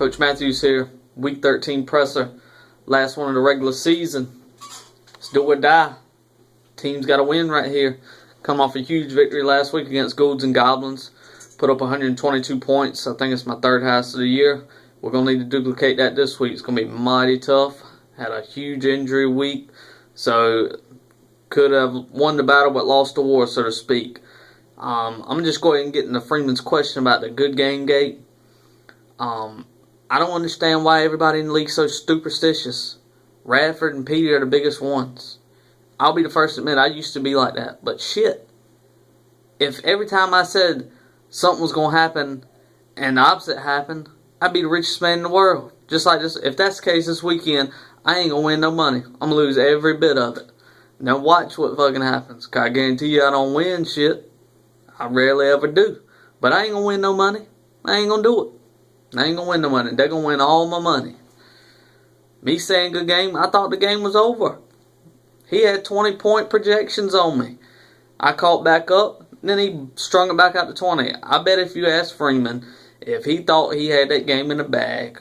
Coach Matthews here. Week 13 presser. Last one of the regular season. Let's do or die. Team's got to win right here. Come off a huge victory last week against Ghouls and Goblins. Put up 122 points. I think it's my third highest of the year. We're going to need to duplicate that this week. It's going to be mighty tough. Had a huge injury week. So, could have won the battle but lost the war, so to speak. I'm going to just go ahead and get into Freeman's question about the good game gate. I don't understand why everybody in the league's so superstitious. Radford and Petey are the biggest ones. I'll be the first to admit I used to be like that. But shit, if every time I said something was going to happen and the opposite happened, I'd be the richest man in the world. Just like this. If that's the case this weekend, I ain't going to win no money. I'm going to lose every bit of it. Now watch what fucking happens. Cause I guarantee you I don't win shit. I rarely ever do. But I ain't going to win no money. I ain't going to do it. I ain't going to win no money. They're going to win all my money. Me saying good game, I thought the game was over. He had 20-point projections on me. I caught back up, then he strung it back out to 20. I bet if you asked Freeman if he thought he had that game in the bag,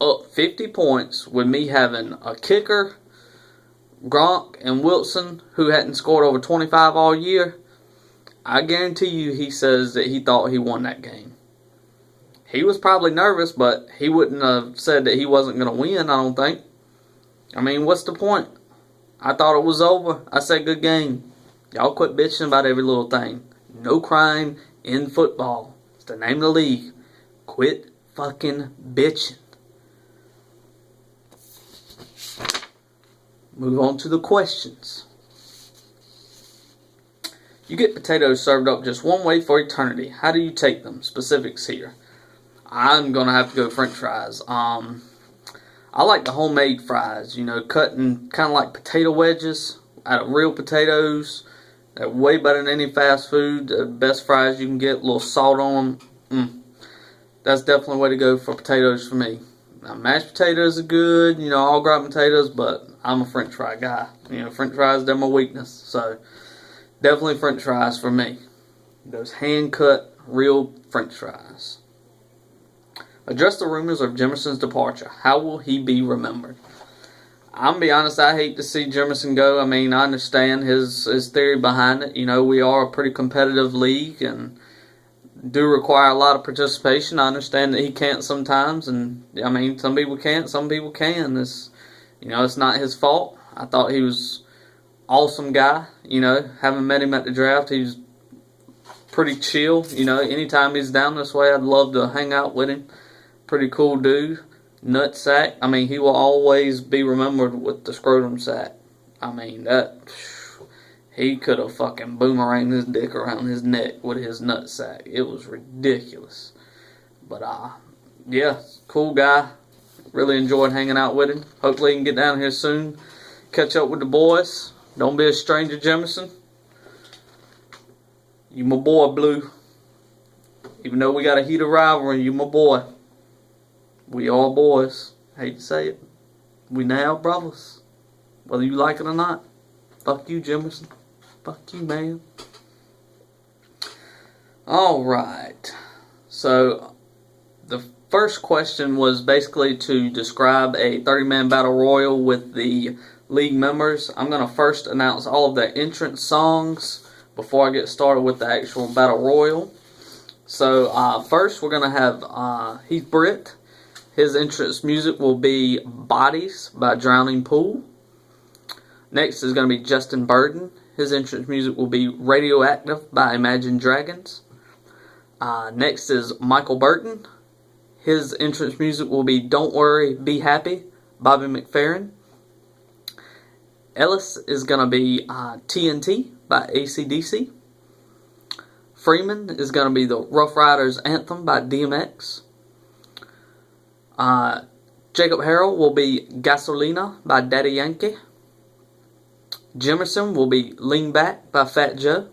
up 50 points with me having a kicker, Gronk, and Wilson, who hadn't scored over 25 all year, I guarantee you he says that he thought he won that game. He was probably nervous, but he wouldn't have said that he wasn't going to win, I don't think. I mean, what's the point? I thought it was over. I said good game. Y'all quit bitching about every little thing. No crime in football. It's the name of the league. Quit fucking bitching. Move on to the questions. You get potatoes served up just one way for eternity. How do you take them? Specifics here. I'm going to have to go French fries. I like the homemade fries, you know, cutting kind of like potato wedges out of real potatoes. They're way better than any fast food. The best fries you can get, a little salt on them. That's definitely the way to go for potatoes for me. Now, mashed potatoes are good, you know, all gratin potatoes, but I'm a French fry guy. You know, French fries, they're my weakness. So, definitely French fries for me. Those hand-cut, real French fries. Address the rumors of Jemerson's departure. How will he be remembered? I'm going to be honest, I hate to see Jemerson go. I mean, I understand his theory behind it. You know, we are a pretty competitive league and do require a lot of participation. I understand that he can't sometimes, and I mean, some people can't, some people can. It's not his fault. I thought he was awesome guy. You know, having met him at the draft, he's pretty chill. You know, anytime he's down this way, I'd love to hang out with him. Pretty cool dude. Nutsack. I mean, he will always be remembered with the scrotum sack. I mean, he could have fucking boomeranged his dick around his neck with his nutsack. It was ridiculous. But, yeah, cool guy. Really enjoyed hanging out with him. Hopefully he can get down here soon. Catch up with the boys. Don't be a stranger, Jemerson. You my boy, Blue. Even though we got a heated rivalry, you my boy. We all boys. Hate to say it. We now brothers. Whether you like it or not. Fuck you, Jemerson. Fuck you, man. Alright. So, the first question was basically to describe a 30-man battle royal with the league members. I'm going to first announce all of the entrance songs before I get started with the actual battle royal. So, first we're going to have Heath Britt. His entrance music will be Bodies by Drowning Pool. Next is going to be Justin Burden. His entrance music will be Radioactive by Imagine Dragons. Next is Michael Burton. His entrance music will be Don't Worry, Be Happy, Bobby McFerrin. Ellis is going to be TNT by AC/DC. Freeman is going to be the Rough Riders Anthem by DMX. Jacob Harrell will be Gasolina by Daddy Yankee. Jemerson will be Lean Back by Fat Joe.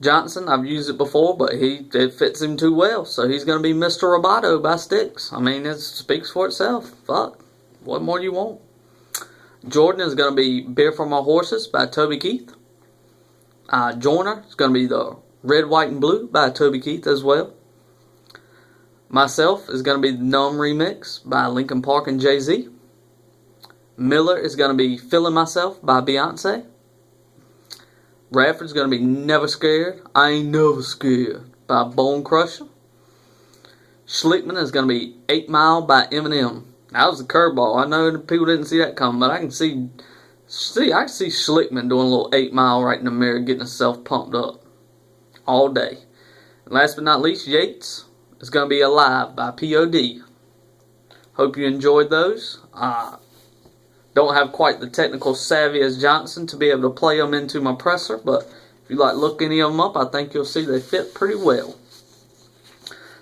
Johnson, I've used it before, but it fits him too well, so he's going to be Mr. Roboto by Styx. I mean, it speaks for itself. Fuck. What more do you want? Jordan is going to be Beer for My Horses by Toby Keith. Joyner is going to be the Red, White, and Blue by Toby Keith as well. Myself is going to be the Numb Remix by Linkin Park and Jay-Z. Miller is going to be Feeling Myself by Beyonce. Radford's going to be Never Scared, I Ain't Never Scared by Bone Crusher. Schlickman is going to be 8 Mile by Eminem. That was a curveball. I know people didn't see that coming, but I can see Schlickman doing a little 8 Mile right in the mirror, getting himself pumped up all day. And last but not least, Yates is going to be Alive by P.O.D. Hope you enjoyed those. Don't have quite the technical savvy as Johnson to be able to play them into my presser, but if you like look any of them up, I think you'll see they fit pretty well.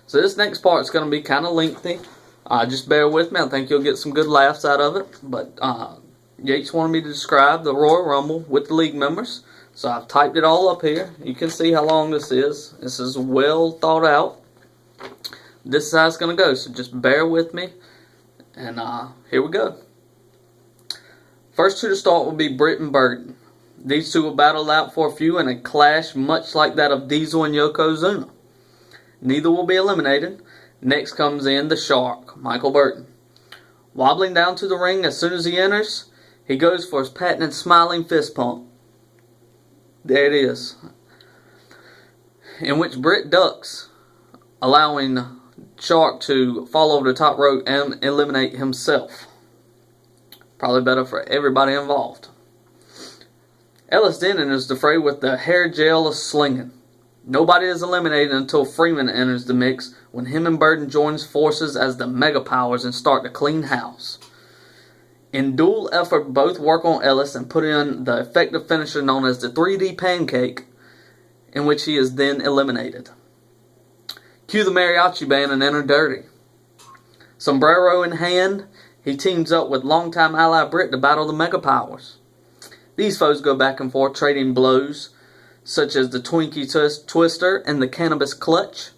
So this next part is going to be kind of lengthy. Just bear with me. I think you'll get some good laughs out of it. But Yates wanted me to describe the Royal Rumble with the league members. So I've typed it all up here. You can see how long this is. This is well thought out. This is how it's going to go. So just bear with me. And here we go. First two to start will be Britt and Burden. These two will battle out for a few in a clash much like that of Diesel and Yokozuna. Neither will be eliminated. Next comes in the Shark, Michael Burton. Wobbling down to the ring as soon as he enters, he goes for his patented smiling fist pump. There it is. In which Britt ducks, allowing Shark to fall over the top rope and eliminate himself. Probably better for everybody involved. Ellis then enters the fray with the hair gel slinging. Nobody is eliminated until Freeman enters the mix, when him and Burton joins forces as the Mega Powers and start to clean house. In dual effort, both work on Ellis and put in the effective finisher known as the 3D Pancake, in which he is then eliminated. Cue the mariachi band and enter Dirty. Sombrero in hand, he teams up with longtime ally Britt to battle the Mega Powers. These foes go back and forth trading blows, such as the Twinkie Twister and the Cannabis Clutch,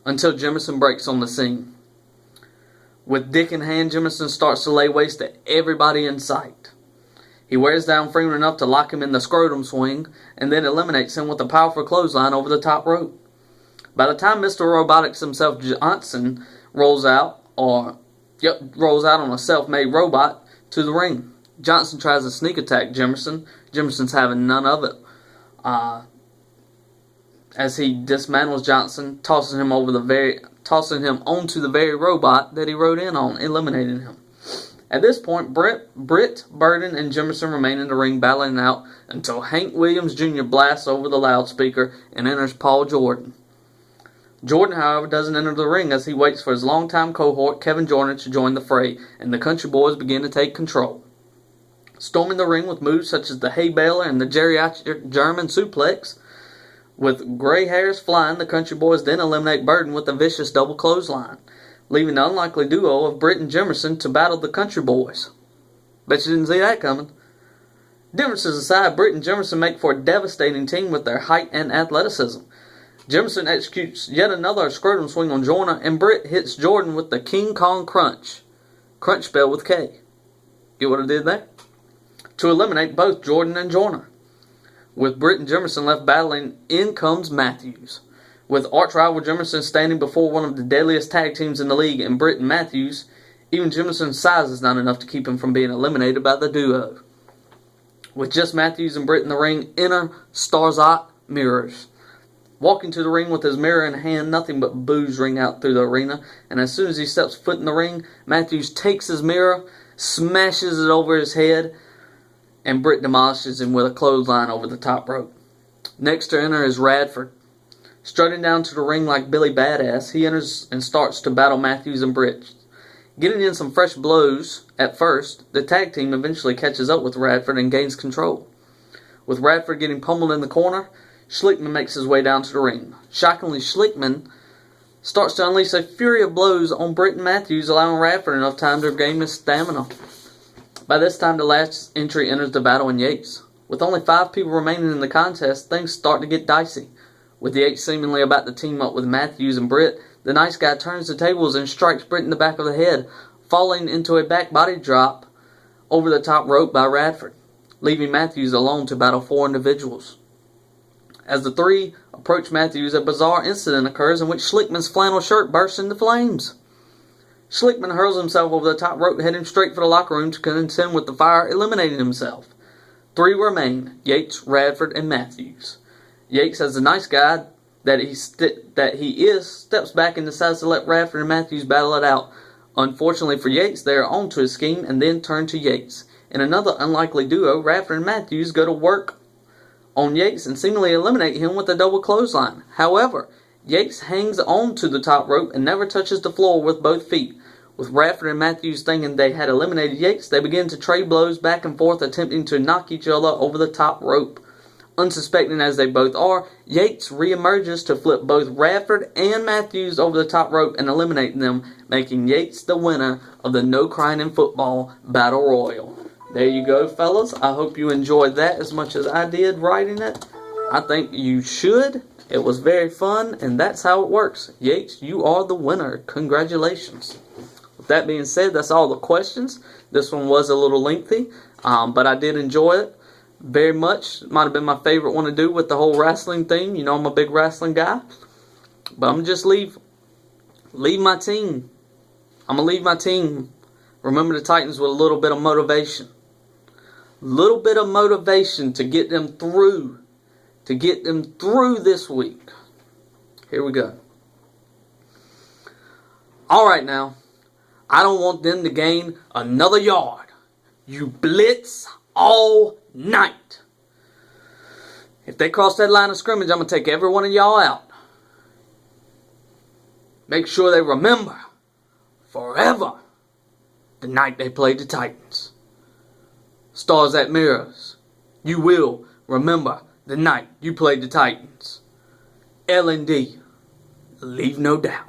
until Jimmerson breaks on the scene. With Dick in hand, Jimmerson starts to lay waste to everybody in sight. He wears down Freeman enough to lock him in the scrotum swing, and then eliminates him with a powerful clothesline over the top rope. By the time Mr. Robotics himself, Johnson, rolls out on a self-made robot to the ring. Johnson tries to sneak attack Jimmerson. Jimmerson's having none of it. As he dismantles Johnson, tossing him onto the very robot that he rode in on, eliminating him. At this point, Britt, Burden, and Jimmerson remain in the ring battling out until Hank Williams Jr. blasts over the loudspeaker and enters Paul Jordan. Jordan, however, doesn't enter the ring as he waits for his longtime cohort Kevin Jordan to join the fray, and the Country Boys begin to take control. Storming the ring with moves such as the hay baler and the geriatric German suplex. With gray hairs flying, the Country Boys then eliminate Burden with a vicious double clothesline, leaving the unlikely duo of Britt and Jimmerson to battle the Country Boys. Bet you didn't see that coming. Differences aside, Britt and Jimmerson make for a devastating team with their height and athleticism. Jimmerson executes yet another scrotum swing on Joyner, and Britt hits Jordan with the King Kong Crunch. Crunch spelled with K. Get what I did there? To eliminate both Jordan and Joyner. With Britt and Jimmerson left battling, in comes Matthews. With arch rival Jimmerson standing before one of the deadliest tag teams in the league and Britt and Matthews, even Jimmerson's size is not enough to keep him from being eliminated by the duo. With just Matthews and Britt in the ring, enter Starzak Mirrors. Walking to the ring with his mirror in hand, nothing but boos ring out through the arena, and as soon as he steps foot in the ring, Matthews takes his mirror, smashes it over his head, and Britt demolishes him with a clothesline over the top rope. Next to enter is Radford. Strutting down to the ring like Billy Badass, he enters and starts to battle Matthews and Britt. Getting in some fresh blows at first, the tag team eventually catches up with Radford and gains control. With Radford getting pummeled in the corner, Schlickman makes his way down to the ring. Shockingly, Schlickman starts to unleash a fury of blows on Britt and Matthews, allowing Radford enough time to regain his stamina. By this time, the last entry enters the battle in Yates. With only 5 people remaining in the contest, things start to get dicey. With Yates seemingly about to team up with Matthews and Britt, the nice guy turns the tables and strikes Britt in the back of the head, falling into a back body drop over the top rope by Radford, leaving Matthews alone to battle 4 individuals. As the 3 approach Matthews, a bizarre incident occurs in which Schlickman's flannel shirt bursts into flames. Schlickman hurls himself over the top rope, heading straight for the locker room to contend with the fire, eliminating himself. 3 remain: Yates, Radford, and Matthews. Yates, as the nice guy that he is, steps back and decides to let Radford and Matthews battle it out. Unfortunately for Yates, they are onto his scheme and then turn to Yates. In another unlikely duo, Radford and Matthews go to work on Yates and seemingly eliminate him with a double clothesline. However, Yates hangs on to the top rope and never touches the floor with both feet. With Radford and Matthews thinking they had eliminated Yates, they begin to trade blows back and forth, attempting to knock each other over the top rope. Unsuspecting as they both are, Yates reemerges to flip both Radford and Matthews over the top rope and eliminate them, making Yates the winner of the No Crying in Football Battle Royal. There you go, fellas. I hope you enjoyed that as much as I did writing it. I think you should. It was very fun, and that's how it works. Yates, you are the winner. Congratulations. With that being said, that's all the questions. This one was a little lengthy, but I did enjoy it very much. It might have been my favorite one to do with the whole wrestling theme. You know, I'm a big wrestling guy. But I'm going to just leave my team. I'm going to leave my team. Remember the Titans with a little bit of motivation. Little bit of motivation to get them through. To get them through this week. Here we go. Alright now. I don't want them to gain another yard. You blitz all night. If they cross that line of scrimmage, I'm going to take every one of y'all out. Make sure they remember forever the night they played the Titans. Stars that mirrors, you will remember the night you played the Titans. L&D, leave no doubt.